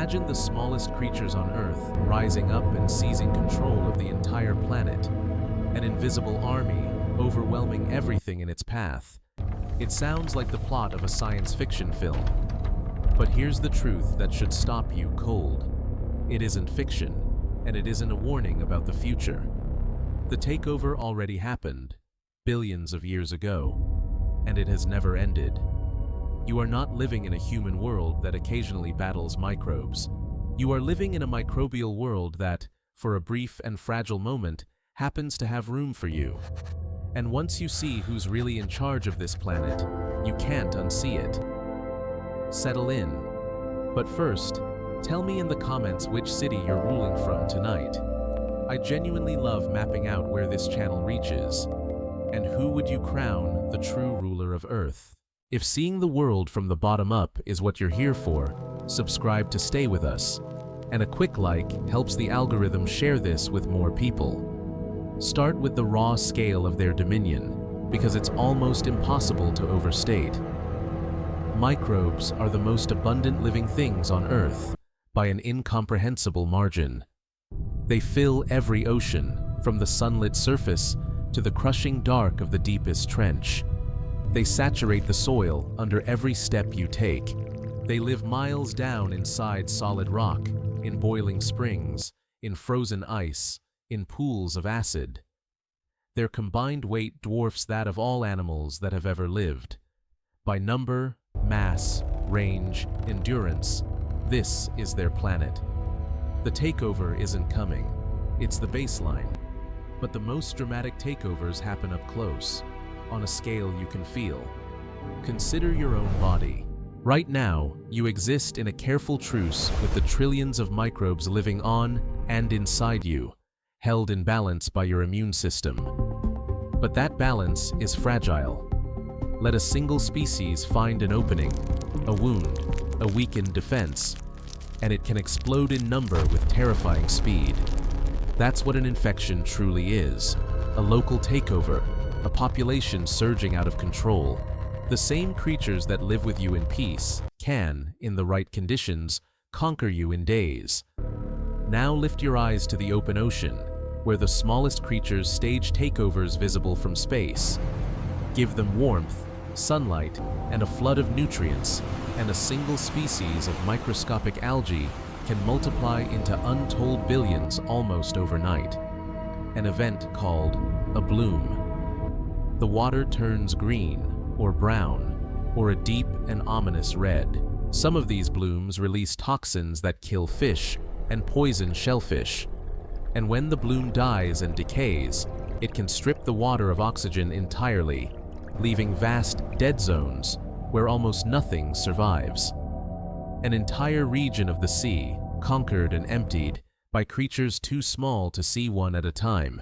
Imagine the smallest creatures on Earth rising up and seizing control of the entire planet. An invisible army overwhelming everything in its path. It sounds like the plot of a science fiction film. But here's the truth that should stop you cold. It isn't fiction, and it isn't a warning about the future. The takeover already happened, billions of years ago, and it has never ended. You are not living in a human world that occasionally battles microbes. You are living in a microbial world that, for a brief and fragile moment, happens to have room for you. And once you see who's really in charge of this planet, you can't unsee it. Settle in. But first, tell me in the comments which city you're ruling from tonight. I genuinely love mapping out where this channel reaches. And who would you crown the true ruler of Earth? If seeing the world from the bottom up is what you're here for, subscribe to stay with us. And a quick like helps the algorithm share this with more people. Start with the raw scale of their dominion, because it's almost impossible to overstate. Microbes are the most abundant living things on Earth, by an incomprehensible margin. They fill every ocean, from the sunlit surface to the crushing dark of the deepest trench. They saturate the soil under every step you take. They live miles down inside solid rock, in boiling springs, in frozen ice, in pools of acid. Their combined weight dwarfs that of all animals that have ever lived. By number, mass, range, endurance, this is their planet. The takeover isn't coming. It's the baseline. But the most dramatic takeovers happen up close, on a scale you can feel. Consider your own body. Right now, you exist in a careful truce with the trillions of microbes living on and inside you, held in balance by your immune system. But that balance is fragile. Let a single species find an opening, a wound, a weakened defense, and it can explode in number with terrifying speed. That's what an infection truly is, a local takeover, a population surging out of control. The same creatures that live with you in peace can, in the right conditions, conquer you in days. Now lift your eyes to the open ocean, where the smallest creatures stage takeovers visible from space. Give them warmth, sunlight, and a flood of nutrients, and a single species of microscopic algae can multiply into untold billions almost overnight. An event called a bloom. The water turns green, or brown, or a deep and ominous red. Some of these blooms release toxins that kill fish and poison shellfish. And when the bloom dies and decays, it can strip the water of oxygen entirely, leaving vast dead zones where almost nothing survives. An entire region of the sea, conquered and emptied by creatures too small to see one at a time.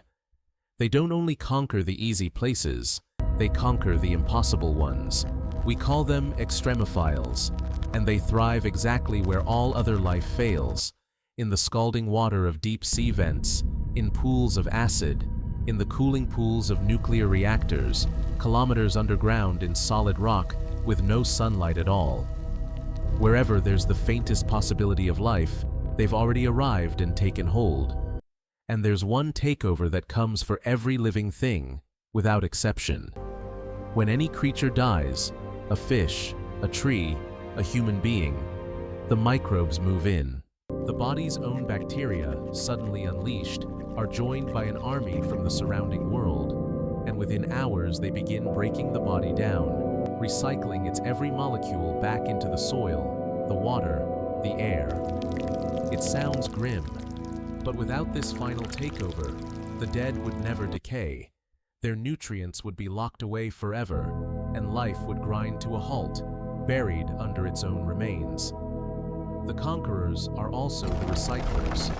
They don't only conquer the easy places, they conquer the impossible ones. We call them Extremophiles, and they thrive exactly where all other life fails, in the scalding water of deep sea vents, in pools of acid, in the cooling pools of nuclear reactors, kilometers underground in solid rock with no sunlight at all. Wherever there's the faintest possibility of life, they've already arrived and taken hold. And there's one takeover that comes for every living thing, without exception. When any creature dies, a fish, a tree, a human being, the microbes move in. The body's own bacteria, suddenly unleashed, are joined by an army from the surrounding world, and within hours they begin breaking the body down, recycling its every molecule back into the soil, the water, the air. It sounds grim, but without this final takeover, the dead would never decay. Their nutrients would be locked away forever, and life would grind to a halt, buried under its own remains. The conquerors are also the recyclers.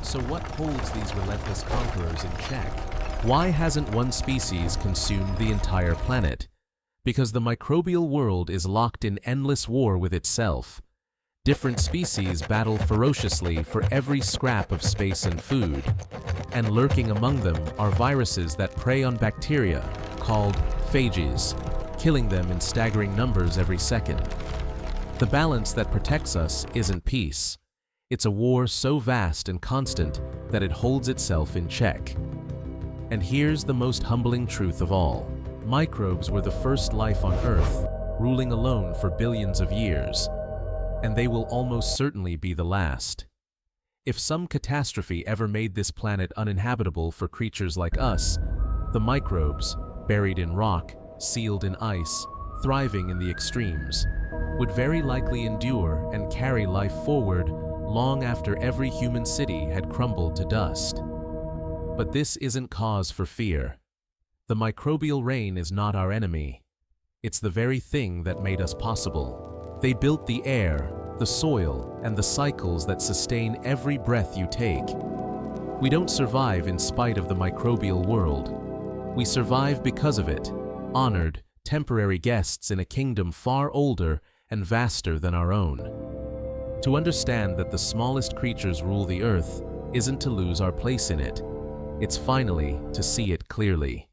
So what holds these relentless conquerors in check? Why hasn't one species consumed the entire planet? Because the microbial world is locked in endless war with itself. Different species battle ferociously for every scrap of space and food, and lurking among them are viruses that prey on bacteria, called phages, killing them in staggering numbers every second. The balance that protects us isn't peace, It's a war so vast and constant that it holds itself in check. And here's the most humbling truth of all. Microbes were the first life on Earth, ruling alone for billions of years, and they will almost certainly be the last. If some catastrophe ever made this planet uninhabitable for creatures like us, the microbes, buried in rock, sealed in ice, thriving in the extremes, would very likely endure and carry life forward long after every human city had crumbled to dust. But this isn't cause for fear. The microbial rain is not our enemy. It's the very thing that made us possible. They built the air, the soil, and the cycles that sustain every breath you take. We don't survive in spite of the microbial world. We survive because of it, honored, temporary guests in a kingdom far older and vaster than our own. To understand that the smallest creatures rule the earth isn't to lose our place in it. It's finally to see it clearly.